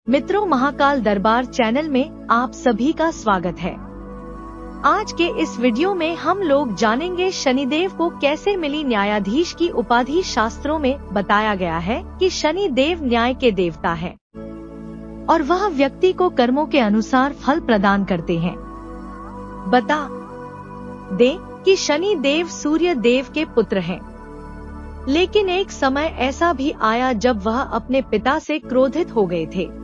मित्रों, महाकाल दरबार चैनल में आप सभी का स्वागत है। आज के इस वीडियो में हम लोग जानेंगे शनिदेव को कैसे मिली न्यायाधीश की उपाधि। शास्त्रों में बताया गया है कि शनि देव न्याय के देवता है और वह व्यक्ति को कर्मों के अनुसार फल प्रदान करते हैं। बता दें कि शनि देव सूर्य देव के पुत्र हैं, लेकिन एक समय ऐसा भी आया जब वह अपने पिता से क्रोधित हो गए थे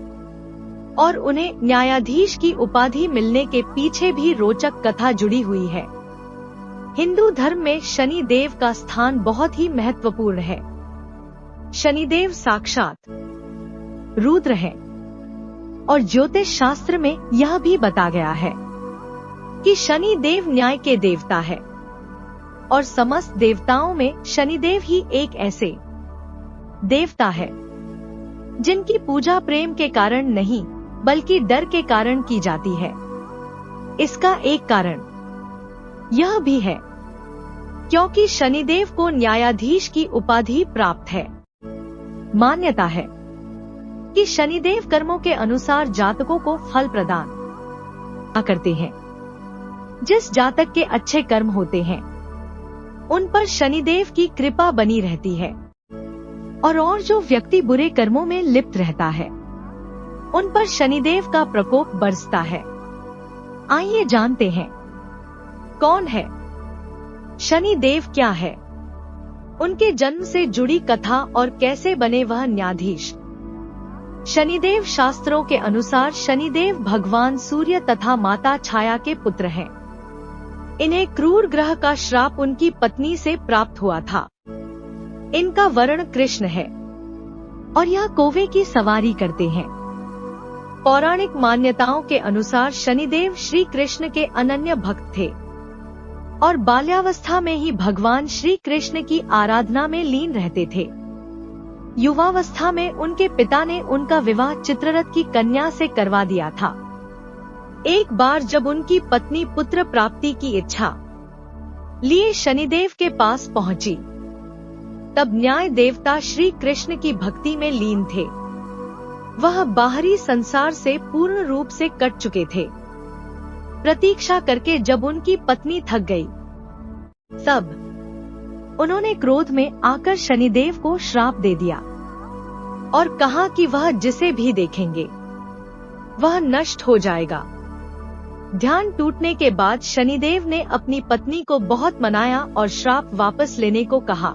और उन्हें न्यायाधीश की उपाधि मिलने के पीछे भी रोचक कथा जुड़ी हुई है। हिंदू धर्म में शनि देव का स्थान बहुत ही महत्वपूर्ण है। शनिदेव साक्षात रुद्र हैं और ज्योतिष शास्त्र में यह भी बताया गया है कि शनि देव न्याय के देवता है और समस्त देवताओं में शनिदेव ही एक ऐसे देवता है जिनकी पूजा प्रेम के कारण नहीं बल्कि डर के कारण की जाती है। इसका एक कारण यह भी है क्योंकि शनिदेव को न्यायाधीश की उपाधि प्राप्त है। मान्यता है कि शनिदेव कर्मों के अनुसार जातकों को फल प्रदान करते हैं। जिस जातक के अच्छे कर्म होते हैं उन पर शनिदेव की कृपा बनी रहती है और जो व्यक्ति बुरे कर्मों में लिप्त रहता है उन पर शनिदेव का प्रकोप बरसता है। आइए जानते हैं कौन है शनिदेव, क्या है उनके जन्म से जुड़ी कथा और कैसे बने वह न्यायाधीश। शनिदेव शास्त्रों के अनुसार शनिदेव भगवान सूर्य तथा माता छाया के पुत्र हैं। इन्हें क्रूर ग्रह का श्राप उनकी पत्नी से प्राप्त हुआ था। इनका वर्ण कृष्ण है और यह कौवे की सवारी करते हैं। पौराणिक मान्यताओं के अनुसार शनिदेव श्री कृष्ण के अनन्य भक्त थे और बाल्यावस्था में ही भगवान श्री कृष्ण की आराधना में लीन रहते थे। युवावस्था में उनके पिता ने उनका विवाह चित्ररथ की कन्या से करवा दिया था। एक बार जब उनकी पत्नी पुत्र प्राप्ति की इच्छा लिए शनिदेव के पास पहुंची, तब न्याय देवता श्री कृष्ण की भक्ति में लीन थे। वह बाहरी संसार से पूर्ण रूप से कट चुके थे। प्रतीक्षा करके जब उनकी पत्नी थक गई, तब उन्होंने क्रोध में आकर शनिदेव को श्राप दे दिया और कहा कि वह जिसे भी देखेंगे वह नष्ट हो जाएगा। ध्यान टूटने के बाद शनिदेव ने अपनी पत्नी को बहुत मनाया और श्राप वापस लेने को कहा।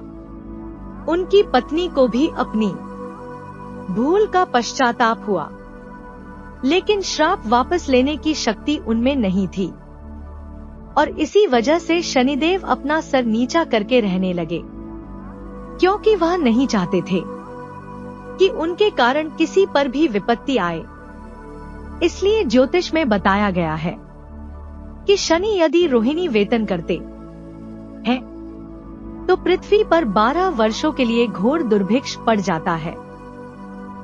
उनकी पत्नी को भी अपनी भूल का पश्चाताप हुआ, लेकिन श्राप वापस लेने की शक्ति उनमें नहीं थी और इसी वजह से शनिदेव अपना सर नीचा करके रहने लगे, क्योंकि वह नहीं चाहते थे कि उनके कारण किसी पर भी विपत्ति आए। इसलिए ज्योतिष में बताया गया है कि शनि यदि रोहिणी वेतन करते हैं तो पृथ्वी पर 12 वर्षों के लिए घोर दुर्भिक्ष पड़ जाता है,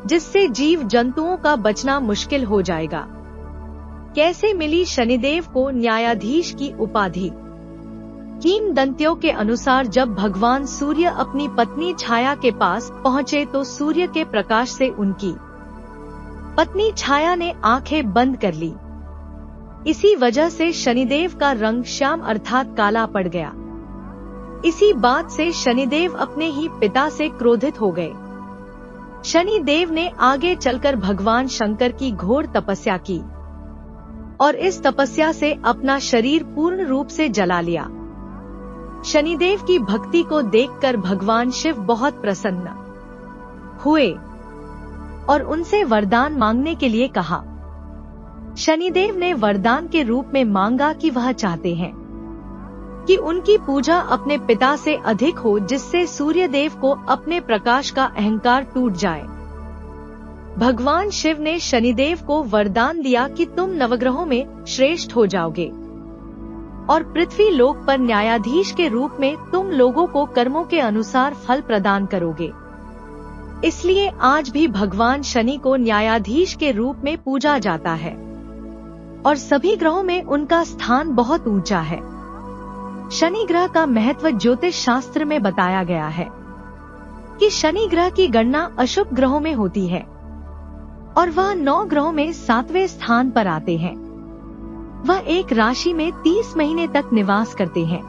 जिससे जीव जंतुओं का बचना मुश्किल हो जाएगा। कैसे मिली शनिदेव को न्यायाधीश की उपाधि? किंवदंतियों के अनुसार जब भगवान सूर्य अपनी पत्नी छाया के पास पहुँचे तो सूर्य के प्रकाश से उनकी पत्नी छाया ने आंखें बंद कर ली। इसी वजह से शनिदेव का रंग श्याम अर्थात काला पड़ गया। इसी बात से शनिदेव अपने ही पिता से क्रोधित हो गए। शनिदेव ने आगे चलकर भगवान शंकर की घोर तपस्या की और इस तपस्या से अपना शरीर पूर्ण रूप से जला लिया। शनिदेव की भक्ति को देखकर भगवान शिव बहुत प्रसन्न हुए और उनसे वरदान मांगने के लिए कहा। शनिदेव ने वरदान के रूप में मांगा कि वह चाहते हैं कि उनकी पूजा अपने पिता से अधिक हो, जिससे सूर्यदेव को अपने प्रकाश का अहंकार टूट जाए। भगवान शिव ने शनिदेव को वरदान दिया कि तुम नवग्रहों में श्रेष्ठ हो जाओगे और पृथ्वी लोक पर न्यायाधीश के रूप में तुम लोगों को कर्मों के अनुसार फल प्रदान करोगे। इसलिए आज भी भगवान शनि को न्यायाधीश के रूप में पूजा जाता है और सभी ग्रहों में उनका स्थान बहुत ऊंचा है। शनि ग्रह का महत्व ज्योतिष शास्त्र में बताया गया है कि शनि ग्रह की गणना अशुभ ग्रहों में होती है। और वह 9 ग्रहों में 7वें स्थान पर आते हैं। वह एक राशि में 30 महीने तक निवास करते हैं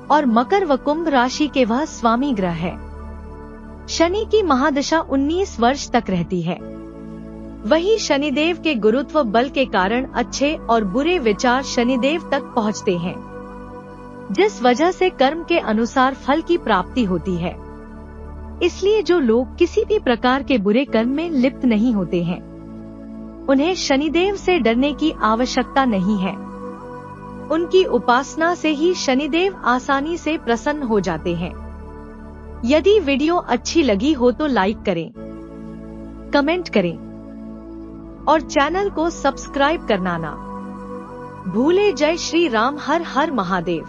और मकर व कुंभ राशि के वह स्वामी ग्रह है। शनि की महादशा 19 वर्ष तक रहती है। वही शनिदेव के गुरुत्व बल के कारण अच्छे और बुरे विचार शनिदेव तक पहुंचते हैं, जिस वजह से कर्म के अनुसार फल की प्राप्ति होती है। इसलिए जो लोग किसी भी प्रकार के बुरे कर्म में लिप्त नहीं होते हैं, उन्हें शनिदेव से डरने की आवश्यकता नहीं है। उनकी उपासना से ही शनिदेव आसानी से प्रसन्न हो जाते हैं। यदि वीडियो अच्छी लगी हो तो लाइक करें, कमेंट करें और चैनल को सब्सक्राइब करना ना भूले। जय श्री राम, हर हर महादेव।